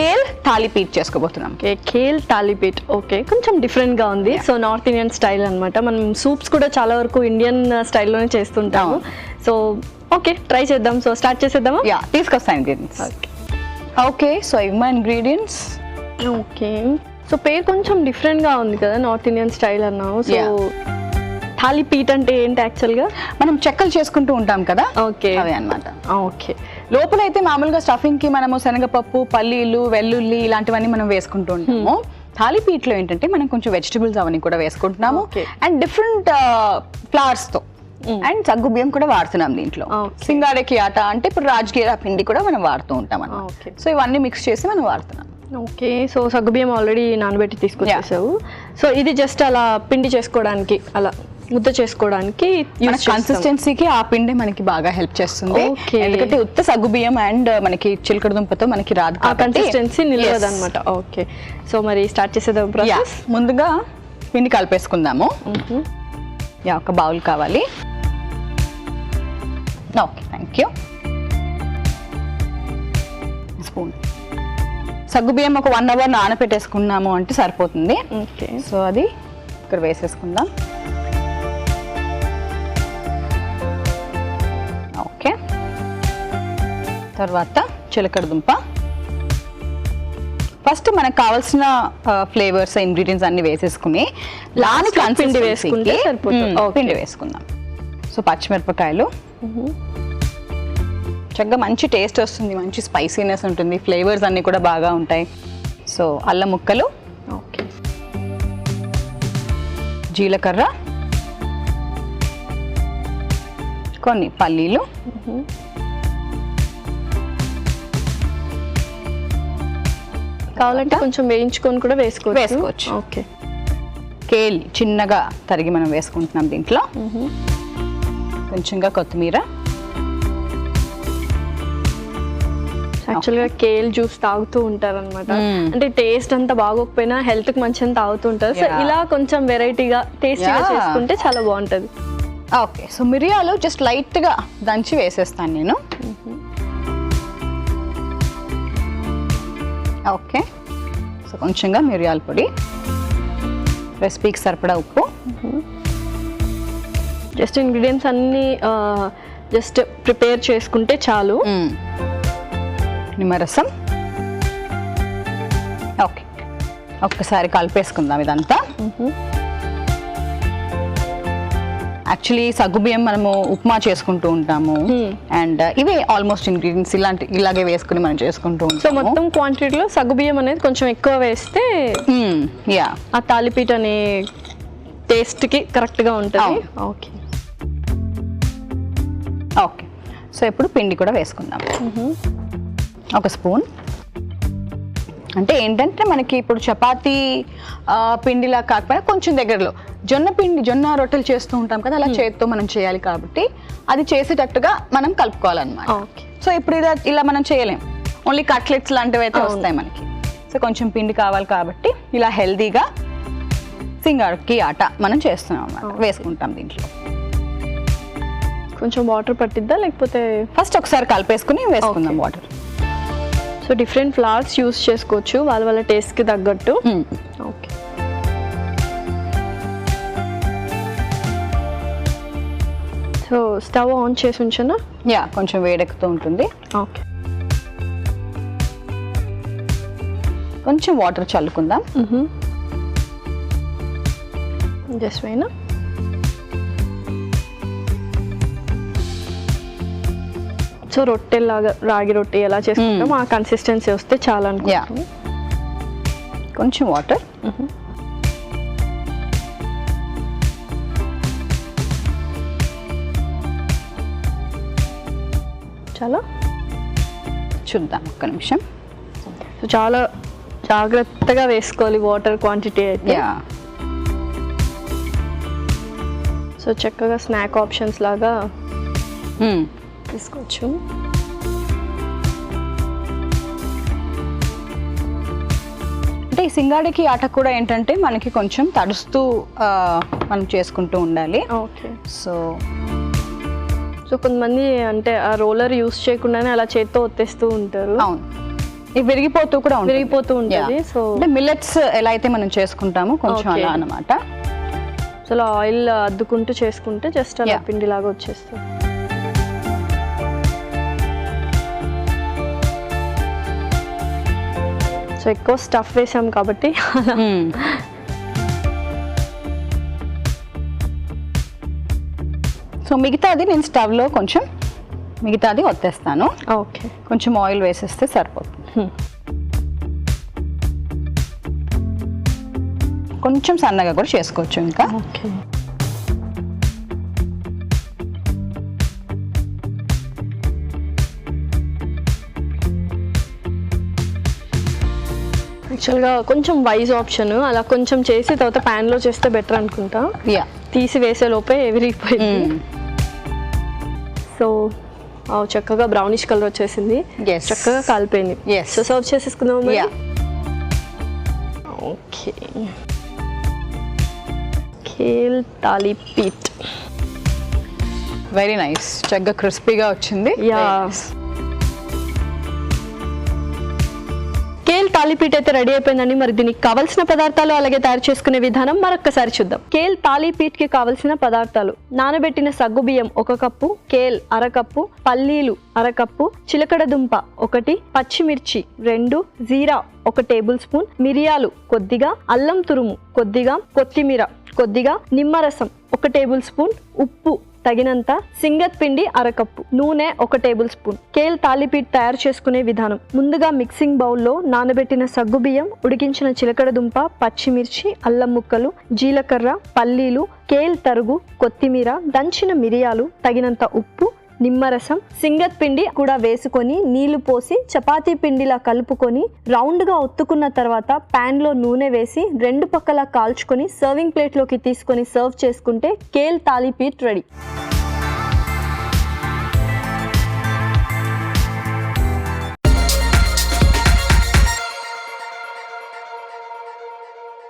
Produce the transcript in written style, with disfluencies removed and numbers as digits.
కేల్ థాలీపీట్ చేసుకోబోతున్నాం. కేల్ థాలీపీట్ ఓకే, కొంచెం డిఫరెంట్గా ఉంది. సో నార్త్ ఇండియన్ స్టైల్ అనమాట. మనం సూప్స్ కూడా చాలా వరకు ఇండియన్ స్టైల్లోనే చేస్తుంటాము. సో ఓకే, ట్రై చేద్దాం. సో స్టార్ట్ చేసేద్దామా? తీసుకొస్తాను ఇంగ్రీడియంట్స్. ఓకే, సో ఇవి మా ఇంగ్రీడియంట్స్. ఓకే, సో పేరు కొంచెం డిఫరెంట్గా ఉంది కదా, నార్త్ ఇండియన్ స్టైల్ అన్నావు. సో థాలీపీట్ అంటే ఏంటి యాక్చువల్గా? మనం చెక్కలు చేసుకుంటూ ఉంటాం కదా, ఓకే అవే అనమాట. ఓకే, లోపలైతే మామూలుగా స్టఫింగ్ కి మనము శనగపప్పు, పల్లీలు, వెల్లుల్లి ఇలాంటివన్నీ మనం వేసుకుంటూ ఉంటాము. థాలీపీట్ లో ఏంటంటే మనం కొంచెం వెజిటబుల్స్ అవన్నీ కూడా వేసుకుంటున్నాము అండ్ డిఫరెంట్ ఫ్లవర్స్ తో అండ్ సగ్గు బియ్యం కూడా వాడుతున్నాం దీంట్లో. సింగాడకి ఆట అంటే ఇప్పుడు రాజగిర పిండి కూడా మనం వాడుతూ ఉంటాం అన్నమాట. సో ఇవన్నీ మిక్స్ చేసి మనం వాడుతున్నాం. ఓకే, సో సగ్గుబియ్యం ఆల్రెడీ నానబెట్టి తీసుకొచ్చేసావు. సో ఇది జస్ట్ అలా పిండి చేసుకోవడానికి, అలా ముద్ద చేసుకోవడానికి కన్సిస్టెన్సీకి ఆ పిండి మనకి బాగా హెల్ప్ చేస్తుంది. ఎందుకంటే ఉత్త సగ్గుబియ్యం అండ్ మనకి చిలకడ దుంపతో మనకి రాదు, ఆ కన్సిస్టెన్సీ నిలవదు అనమాట. ఓకే, సో మరి స్టార్ట్ చేసేద్దాం ప్రాసెస్. ముందుగా పిండి కలిపేసుకుందాము. ఒక బౌల్ కావాలి. Okay, thank you. స్పూన్ సగ్గుబియ్యం ఒక 1 hour నానపెట్టేసుకున్నాము అంటే సరిపోతుంది. ఓకే, సో అది ఇక్కడ వేసేసుకుందాం. ఓకే, తర్వాత చిలకడ దుంప. ఫస్ట్ మనకు కావాల్సిన ఫ్లేవర్స్ ఇంగ్రీడియంట్స్ అన్ని వేసేసుకుని పిండి వేసుకుంటే పిండి వేసుకుందాం. సో పచ్చిమిరపకాయలు, చక్కగా మంచి టేస్ట్ వస్తుంది, మంచి స్పైసీనెస్ ఉంటుంది, ఫ్లేవర్స్ అన్నీ కూడా బాగా ఉంటాయి. సో అల్లం ముక్కలు, ఓకే, జీలకర్ర, కొన్ని పల్లీలు, కావాలంటే కొంచెం వేయించుకొని కూడా వేసుకోవచ్చు. ఓకే, కేల్ చిన్నగా తరిగి మనం వేసుకుంటున్నాం దీంట్లో. కొంచెంగా కొత్తిమీర. యాక్చువల్గా కేల్ జ్యూస్ తాగుతూ ఉంటారు అనమాట. అంటే టేస్ట్ అంతా బాగోకపోయినా హెల్త్ కి మంచి అని తాగుతూ ఉంటారు. సో ఇలా కొంచెం వెరైటీగా టేస్టీగా చేసుకుంటే చాలా బాగుంటుంది. ఓకే, సో మిరియాలు జస్ట్ లైట్ గా దంచి వేసేస్తాను నేను. ఓకే, సో కొంచెంగా మిరియాల పొడి, రెసిపీకి సరిపడా ఉప్పు. జస్ట్ ఇంగ్రీడియంట్స్ అన్ని జస్ట్ ప్రిపేర్ చేసుకుంటే చాలు. నిమ్మరసం. ఓకే, ఒక్కసారి కలిపేసుకుందాం ఇదంతా. యాక్చువల్లీ సగ్గుబియ్యం మనము ఉప్మా చేసుకుంటూ ఉంటాము అండ్ ఇవే ఆల్మోస్ట్ ఇంగ్రీడియంట్స్ ఇలాగే వేసుకుని మనం చేసుకుంటూ ఉంటాం. సో మొత్తం క్వాంటిటీలో సగ్గుబియ్యం అనేది కొంచెం ఎక్కువ వేస్తే ఆ థాలీపీట్ అనే టేస్ట్ కి కరెక్ట్ గా ఉంటుంది. ఓకే, ఓకే, సో ఇప్పుడు పిండి కూడా వేసుకుందాం. ఒక స్పూన్. అంటే ఏంటంటే మనకి ఇప్పుడు చపాతీ పిండిలా కాకపోయినా కొంచెం దగ్గరలో జొన్న రొట్టెలు చేస్తూ ఉంటాం కదా, అలా చేతితో మనం చేయాలి కాబట్టి అది చేసేటట్టుగా మనం కలుపుకోవాలన్నమాట. సో ఇప్పుడు ఇలా మనం చేయలేం, ఓన్లీ కట్లెట్స్ లాంటివి అయితే వస్తాయి మనకి. సో కొంచెం పిండి కావాలి కాబట్టి ఇలా హెల్దీగా సింగారకి ఆట మనం చేస్తున్నాం అన్నమాట. వేసుకుంటాం దీంట్లో. కొంచెం వాటర్ పట్టిద్దా లేకపోతే? ఫస్ట్ ఒకసారి కలిపేసుకుని వేసుకుందాం water. So different flowers use చేసుకోవచ్చు వాళ్ళ టేస్ట్కి తగ్గట్టు. ఓకే, సో స్టవ్ ఆన్ చేసి ఉంచానా? కొంచెం వేడెక్కుతూ ఉంటుంది. ఓకే, కొంచెం వాటర్ చల్లుకుందాం. జస్ట్ వేనా. సో రొట్టెలాగా రాగి రొట్టె ఎలా చేసుకుంటాం ఆ కన్సిస్టెన్సీ వస్తే చాలా అనుకుంటున్నాను. కొంచెం వాటర్. చాలా చూద్దాం ఒక్క నిమిషం. సో చాలా జాగ్రత్తగా వేసుకోవాలి వాటర్ క్వాంటిటీ అయితే. సో చక్కగా స్నాక్ ఆప్షన్స్ లాగా తీసుకోవచ్చు. అంటే ఈ సింగాడికి ఆట కూడా ఏంటంటే మనకి కొంచెం తడుస్తూ మనం చేసుకుంటూ ఉండాలి. ఓకే, సో కొంతమంది అంటే ఆ రోలర్ యూస్ చేయకుండానే అలా చేత్తో ఒత్తేస్తూ ఉంటారు. అవును, ఇది విరిగిపోతూ కూడా ఉంటుంది. విరిగిపోతూ ఉంటుంది. సో అంటే మిల్లెట్స్ ఎలా అయితే మనం చేసుకుంటామో కొంచెం Okay. అలా అన్నమాట. సో అలా ఆయిల్ అద్దుకుంటూ చేసుకుంటే జస్ట్ అలా Yeah. పిండిలాగా వచ్చేస్తుంది. సో ఎక్కువ స్టఫ్ వేసాం కాబట్టి అలా. సో మిగతాది నేను స్టవ్లో కొంచెం మిగతాది వత్తేస్తాను. ఓకే. కొంచెం ఆయిల్ వేసేస్తే సరిపోతుంది. కొంచెం సన్నగా కూడా చేసుకోవచ్చు ఇంకా. ఓకే. యాక్చువల్గా కొంచెం వైజ్ ఆప్షన్, అలా కొంచెం చేసి తర్వాత ప్యాన్లో చేస్తే బెటర్ అనుకుంటా. యా, తీసి వేసే లోపే విరిగిపోయింది. సో చక్కగా బ్రౌనిష్ కలర్ వచ్చేసింది. Yes. చక్కగా కాలిపోయింది. Yes. సో సర్వ్ చేసేసుకుందాం. Yeah. Okay. Kale thalipeeth. Very nice. చక్కగా క్రిస్పీగా వచ్చింది. Yeah. Very nice. Kale thalipeeth అయితే రెడీ అయిపోయిందండి. మరి దీనికి కావాల్సిన పదార్థాలు అలాగే తయారు చేసుకునే విధానం మరొక్కసారి చూద్దాం. కేల్ తాలిపీట్ కి కావలసిన పదార్థాలు: నానబెట్టిన సగ్గుబియ్యం 1 కప్పు, కేల్ 1/2 కప్పు, పల్లీలు 1/2 కప్పు, చిలకడ దుంప 1, పచ్చిమిర్చి 2, జీరా 1 టేబుల్ స్పూన్, మిరియాలు కొద్దిగా, అల్లం తురుము కొద్దిగా, కొత్తిమీర కొద్దిగా, నిమ్మరసం 1 టేబుల్ స్పూన్, ఉప్పు తగినంత, సింగత్ పిండి 1/2 కప్పు, నూనె 1 టేబుల్ స్పూన్. కేల్ తాలిపీట్ తయారు చేసుకునే విధానం: ముందుగా మిక్సింగ్ బౌల్లో నానబెట్టిన సగ్గుబియ్యం, ఉడికించిన చిలకడ దుంప, పచ్చిమిర్చి, అల్లం ముక్కలు, జీలకర్ర, పల్లీలు, కేల్ తరుగు, కొత్తిమీర, దంచిన మిరియాలు, తగినంత ఉప్పు, నిమ్మరసం, సింగత్ పిండి కూడా వేసుకొని నీళ్లు పోసి చపాతీ పిండిలా కలుపుకొని రౌండ్గా ఒత్తుకున్న తర్వాత ప్యాన్లో నూనె వేసి 2 పక్కలా కాల్చుకొని సర్వింగ్ ప్లేట్లోకి తీసుకొని సర్వ్ చేసుకుంటే కేల్ తాలిపీట్ రెడీ.